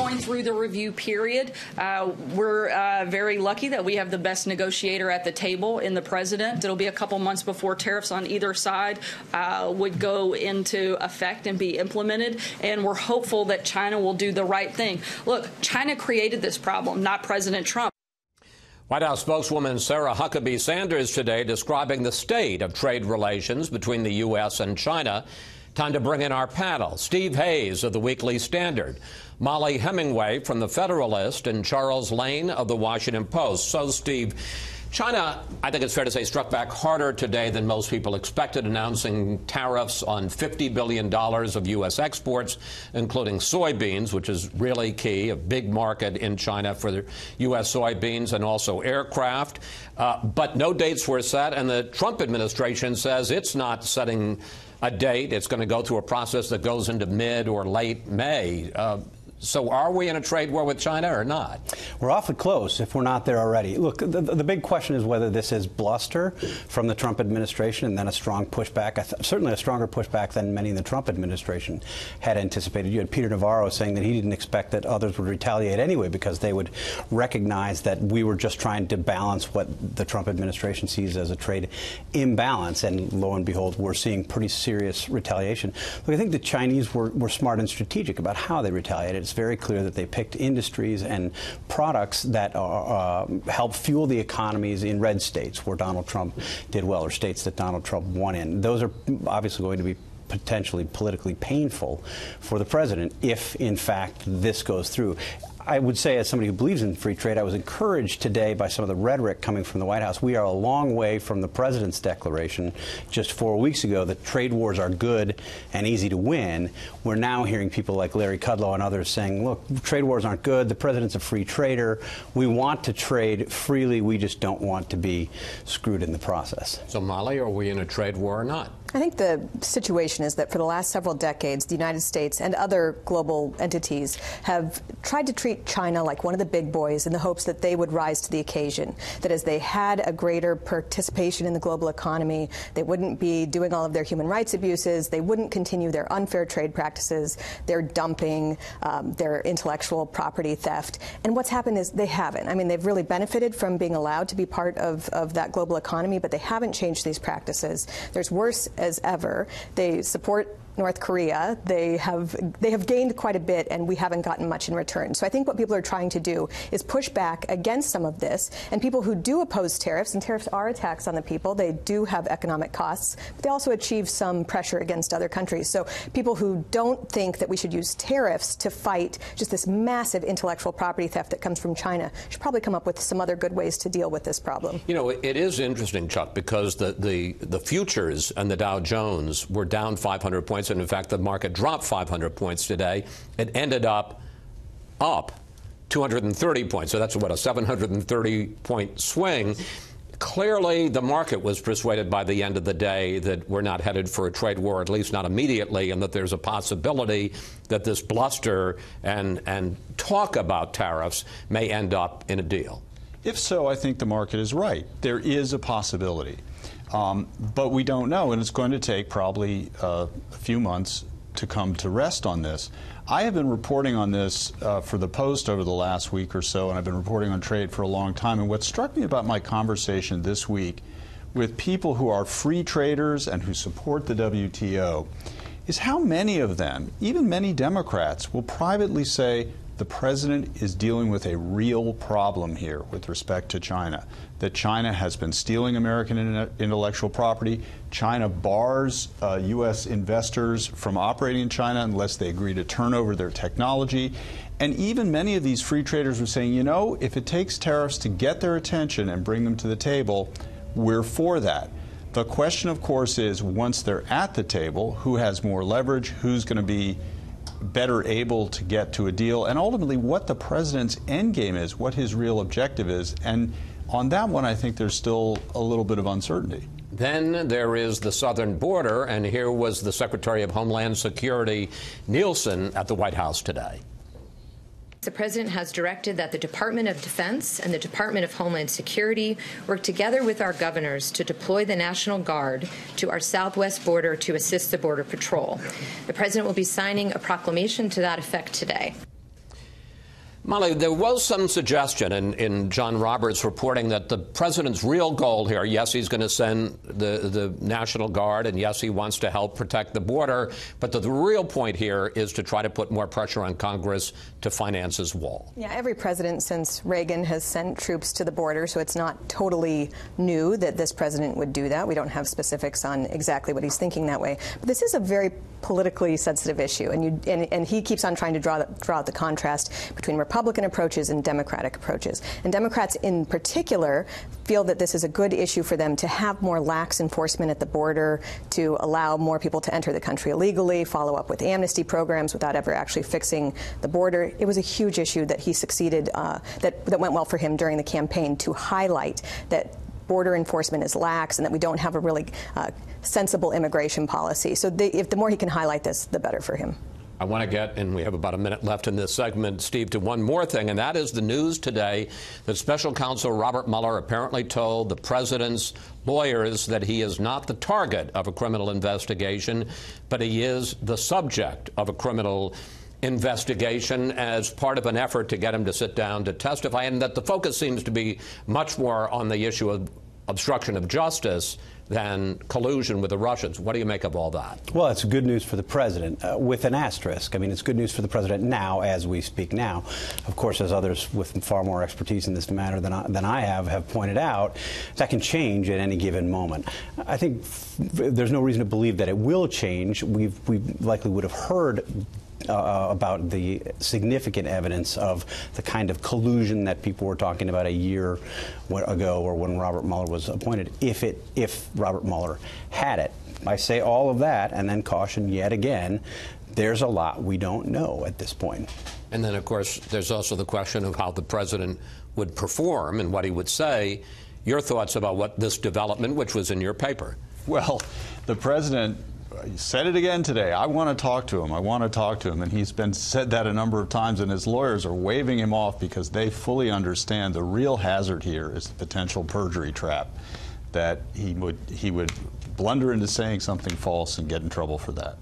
going through the review period. We're very lucky that we have the best negotiator at the table in the president. It'll be a couple months before tariffs on either side would go into effect and be implemented, and we're hopeful that China will do the right thing. Look, China created this problem, not President Trump. White House spokeswoman Sarah Huckabee Sanders today describing the state of trade relations between the U.S. and China. Time to bring in our panel. Steve Hayes of the Weekly Standard, Molly Hemingway from the Federalist, and Charles Lane of the Washington Post. So, Steve, China, I think it's fair to say, struck back harder today than most people expected, announcing tariffs on $50 billion of U.S. exports, including soybeans, which is really key, a big market in China for the U.S. soybeans, and also aircraft. But no dates were set, and the Trump administration says it's not setting a date. It's going to go through a process that goes into mid or late May. So are we in a trade war with China or not? We're awfully close if we're not there already. Look, the big question is whether this is bluster from the Trump administration and then a strong pushback, certainly a stronger pushback than many in the Trump administration had anticipated. You had Peter Navarro saying that he didn't expect that others would retaliate anyway because they would recognize that we were just trying to balance what the Trump administration sees as a trade imbalance. And lo and behold, we're seeing pretty serious retaliation. Look, I think the Chinese were smart and strategic about how they retaliated. It's very clear that they picked industries and products that help fuel the economies in red states where Donald Trump did well, or states that Donald Trump won in. Those are obviously going to be potentially politically painful for the president if, in fact, this goes through. I would say, as somebody who believes in free trade, I was encouraged today by some of the rhetoric coming from the White House. We are a long way from the president's declaration just 4 weeks ago that trade wars are good and easy to win. We're now hearing people like Larry Kudlow and others saying, look, trade wars aren't good. The president's a free trader. We want to trade freely. We just don't want to be screwed in the process. So, Molly, are we in a trade war or not? I think the situation is that for the last several decades, the United States and other global entities have tried to treat China like one of the big boys in the hopes that they would rise to the occasion, that as they had a greater participation in the global economy, they wouldn't be doing all of their human rights abuses, they wouldn't continue their unfair trade practices, their dumping, their intellectual property theft. And what's happened is they haven't. I mean, they've really benefited from being allowed to be part of that global economy, but they haven't changed these practices. There's worse as ever. They support North Korea. They have gained quite a bit, and we haven't gotten much in return. So I think what people are trying to do is push back against some of this. And people who do oppose tariffs, and tariffs are a tax on the people, they do have economic costs, but they also achieve some pressure against other countries. So people who don't think that we should use tariffs to fight just this massive intellectual property theft that comes from China should probably come up with some other good ways to deal with this problem. You know, it is interesting, Chuck, because the futures and the Dow Jones were down 500 points. And in fact, the market dropped 500 points today. It ended up 230 points. So that's what, a 730-point swing. Clearly, the market was persuaded by the end of the day that we're not headed for a trade war, at least not immediately, and that there's a possibility that this bluster and talk about tariffs may end up in a deal. If so, I think the market is right. There is a possibility. But we don't know, and it's going to take probably a few months to come to rest on this. I have been reporting on this for the Post over the last week or so, and I've been reporting on trade for a long time. And what struck me about my conversation this week with people who are free traders and who support the WTO is how many of them, even many Democrats, will privately say the president is dealing with a real problem here with respect to China, that China has been stealing American intellectual property. China bars U.S. investors from operating in China unless they agree to turn over their technology. And even many of these free traders were saying, you know, if it takes tariffs to get their attention and bring them to the table, we're for that. The question, of course, is once they're at the table, who has more leverage, who's going to be better able to get to a deal, and ultimately what the president's end game is, what his real objective is. And on that one, I think there's still a little bit of uncertainty. Then there is the southern border, and here was the Secretary of Homeland Security, Nielsen, at the White House today. The president has directed that the Department of Defense and the Department of Homeland Security work together with our governors to deploy the National Guard to our southwest border to assist the Border Patrol. The president will be signing a proclamation to that effect today. Molly, there was some suggestion in John Roberts' reporting that the president's real goal here, yes, he's going to send the National Guard, and yes, he wants to help protect the border, but the real point here is to try to put more pressure on Congress to finance his wall. Yeah, every president since Reagan has sent troops to the border, so it's not totally new that this president would do that. We don't have specifics on exactly what he's thinking that way. But this is a very politically sensitive issue, and he keeps on trying to draw out the contrast between Republican approaches and Democratic approaches. And Democrats in particular feel that this is a good issue for them to have more lax enforcement at the border, to allow more people to enter the country illegally, follow up with amnesty programs without ever actually fixing the border. It was a huge issue that he succeeded, that went well for him during the campaign, to highlight that border enforcement is lax and that we don't have a really sensible immigration policy. So if the more he can highlight this, the better for him. I want to get, and we have about a minute left in this segment, Steve, to one more thing, and that is the news today that Special Counsel Robert Mueller apparently told the president's lawyers that he is not the target of a criminal investigation, but he is the subject of a criminal investigation as part of an effort to get him to sit down to testify, and that the focus seems to be much more on the issue of obstruction of justice than collusion with the Russians. What do you make of all that? Well, it's good news for the president, with an asterisk. I mean, it's good news for the president now, as we speak now. Of course, as others with far more expertise in this matter than I have pointed out, that can change at any given moment. I think there's no reason to believe that it will change. We likely would have heard about the significant evidence of the kind of collusion that people were talking about a year ago, or when Robert Mueller was appointed, if Robert Mueller had it. I say all of that and then caution yet again, there's a lot we don't know at this point. And then, of course, there's also the question of how the president would perform and what he would say. Your thoughts about what this development, which was in your paper? Well, the president said it again today. I want to talk to him. I want to talk to him. And he's said that a number of times, and his lawyers are waving him off because they fully understand the real hazard here is the potential perjury trap, that he would blunder into saying something false and get in trouble for that.